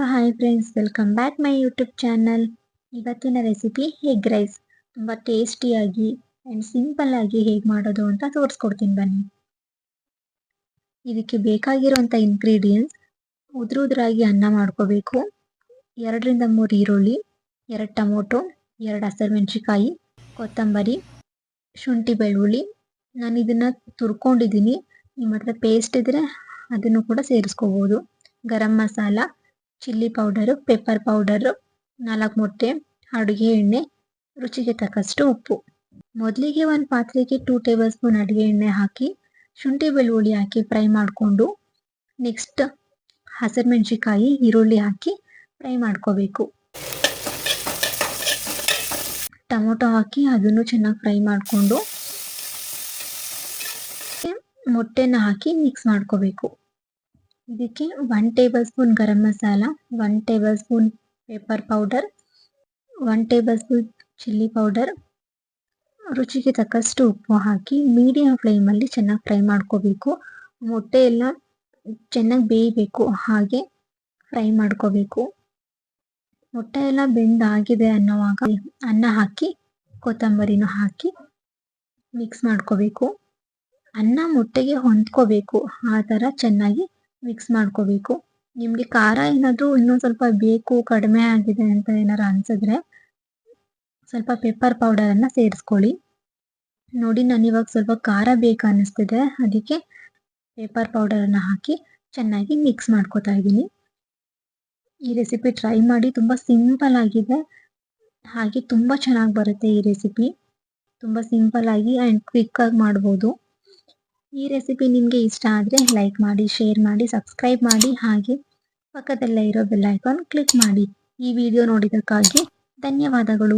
Hello hi friends, welcome back my YouTube channel. ಇವತ್ತಿನ recipe egg rice. ತುಂಬ ಟೇಸ್ಟಿಯಾಗಿ and simple ಆಗಿ ಹೇಗೆ ಮಾಡೋದು ಅಂತ ತೋರಿಸ್ಕೊಡ್ತೀನಿ ಬನ್ನಿ. ಇದಕ್ಕೆ ಬೇಕಾಗಿರುವಂಥ ಇಂಗ್ರೀಡಿಯೆಂಟ್ಸ್: ಉದುರಾಗಿ ಅನ್ನ ಮಾಡ್ಕೋಬೇಕು, 2ರಿಂದ 3 ಈರುಳ್ಳಿ, 2 ಟೊಮೊಟೊ, 2 ಹಸಿಮೆಣಸಿಕಾಯಿ, ಕೊತ್ತಂಬರಿ, ಶುಂಠಿ ಬೆಳ್ಳುಳ್ಳಿ. ನಾನು ಇದನ್ನು ತುರ್ಕೊಂಡಿದ್ದೀನಿ. ನಿಮ್ಮ ಹತ್ರ ಪೇಸ್ಟ್ ಇದ್ದರೆ ಅದನ್ನು ಕೂಡ ಸೇರಿಸ್ಕೋಬೋದು. Garam masala, chilli powder, pepper powder, 4 ಮೊಟ್ಟೆ, ಅಡುಗೆ ಎಣ್ಣೆ, ರುಚಿಗೆ ತಕ್ಕಷ್ಟು ಉಪ್ಪು. ಮೊದಲಿಗೆ ಒಂದು ಪಾತ್ರೆಗೆ 2 ಟೇಬಲ್ ಸ್ಪೂನ್ ಅಡುಗೆ ಎಣ್ಣೆ ಹಾಕಿ ಶುಂಠಿ ಬೆಳ್ಳುಳ್ಳಿ ಹಾಕಿ ಫ್ರೈ ಮಾಡಿಕೊಂಡು, ನೆಕ್ಸ್ಟ್ ಹಸಿಮೆಣಸಿಕಾಯಿ, ಈರುಳ್ಳಿ ಹಾಕಿ ಫ್ರೈ ಮಾಡ್ಕೋಬೇಕು. ಟೊಮೊಟೊ ಹಾಕಿ ಅದನ್ನು ಚೆನ್ನಾಗಿ ಫ್ರೈ ಮಾಡಿಕೊಂಡು ಮೊಟ್ಟೆನ ಹಾಕಿ ಮಿಕ್ಸ್ ಮಾಡ್ಕೋಬೇಕು. ಇದಕ್ಕೆ 1 tablespoon garam masala, 1 tablespoon pepper powder, 1 tablespoon chilli powder, ರುಚಿಗೆ ತಕ್ಕಷ್ಟು ಉಪ್ಪು ಹಾಕಿ ಮೀಡಿಯಂ ಫ್ಲೇಮಲ್ಲಿ ಚೆನ್ನಾಗಿ ಫ್ರೈ ಮಾಡ್ಕೋಬೇಕು. ಮೊಟ್ಟೆ ಎಲ್ಲ ಚೆನ್ನಾಗಿ ಬೇಯಬೇಕು, ಹಾಗೆ ಫ್ರೈ ಮಾಡ್ಕೋಬೇಕು. ಮೊಟ್ಟೆ ಎಲ್ಲ ಬೆಂದಾಗಿದೆ ಅನ್ನೋವಾಗ ಅನ್ನ ಹಾಕಿ ಕೊತ್ತಂಬರಿನೂ ಹಾಕಿ ಮಿಕ್ಸ್ ಮಾಡ್ಕೋಬೇಕು. ಅನ್ನ ಮೊಟ್ಟೆಗೆ ಹೊಂದ್ಕೋಬೇಕು, ಆ ಥರ ಚೆನ್ನಾಗಿ ಮಿಕ್ಸ್ ಮಾಡ್ಕೋಬೇಕು. ನಿಮಗೆ ಖಾರ ಏನಾದರೂ ಇನ್ನೊಂದು ಸ್ವಲ್ಪ ಬೇಕು, ಕಡಿಮೆ ಆಗಿದೆ ಅಂತ ಏನಾರು ಅನಿಸಿದ್ರೆ ಸ್ವಲ್ಪ ಪೆಪ್ಪರ್ ಪೌಡರನ್ನು ಸೇರಿಸ್ಕೊಳ್ಳಿ. ನೋಡಿ, ನಾನಿವಾಗ ಸ್ವಲ್ಪ ಖಾರ ಬೇಕು ಅನ್ನಿಸ್ತಿದೆ, ಅದಕ್ಕೆ ಪೆಪ್ಪರ್ ಪೌಡರನ್ನು ಹಾಕಿ ಚೆನ್ನಾಗಿ ಮಿಕ್ಸ್ ಮಾಡ್ಕೋತಾ ಇದ್ದೀನಿ. ಈ ರೆಸಿಪಿ ಟ್ರೈ ಮಾಡಿ, ತುಂಬ ಸಿಂಪಲ್ ಆಗಿದೆ, ಹಾಗೆ ತುಂಬ ಚೆನ್ನಾಗಿ ಬರುತ್ತೆ ಈ ರೆಸಿಪಿ. ತುಂಬ ಸಿಂಪಲ್ ಆಗಿ ಆ್ಯಂಡ್ ಕ್ವಿಕ್ಕಾಗಿ ಮಾಡ್ಬೋದು. ಈ ರೆಸಿಪಿ ನಿಮಗೆ ಇಷ್ಟ ಆದರೆ ಲೈಕ್ ಮಾಡಿ, ಶೇರ್ ಮಾಡಿ, ಸಬ್ಸ್ಕ್ರೈಬ್ ಮಾಡಿ, ಹಾಗೆ ಪಕ್ಕದಲ್ಲೇ ಇರೋ ಬೆಲ್ ಐಕಾನ್ ಕ್ಲಿಕ್ ಮಾಡಿ. ಈ ವಿಡಿಯೋ ನೋಡಿದ್ದಕ್ಕಾಗಿ ಧನ್ಯವಾದಗಳು.